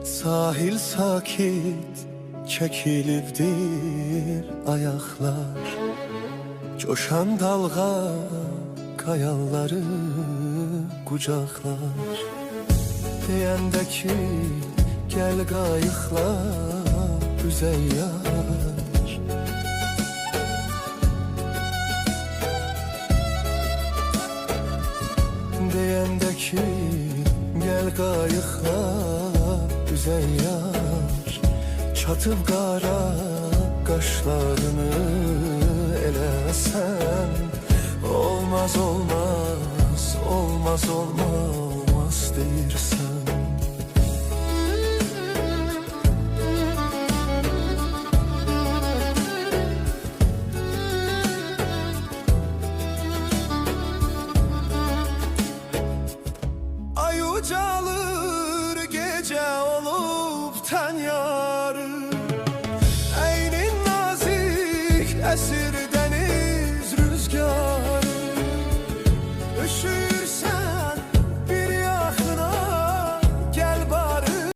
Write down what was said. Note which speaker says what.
Speaker 1: Sahil sakit çekilibdir ayaklar. Coşan dalga kayaları kucaklar. Deyəndə ki gel qayıqla üzey yar. Deyəndə ki gel qayıqla üzey yar. Çatıp qara qaşlarını eləsən, olmaz olmaz, olmaz olmaz deyirsən. Ay ucalır gece olup ten yağar.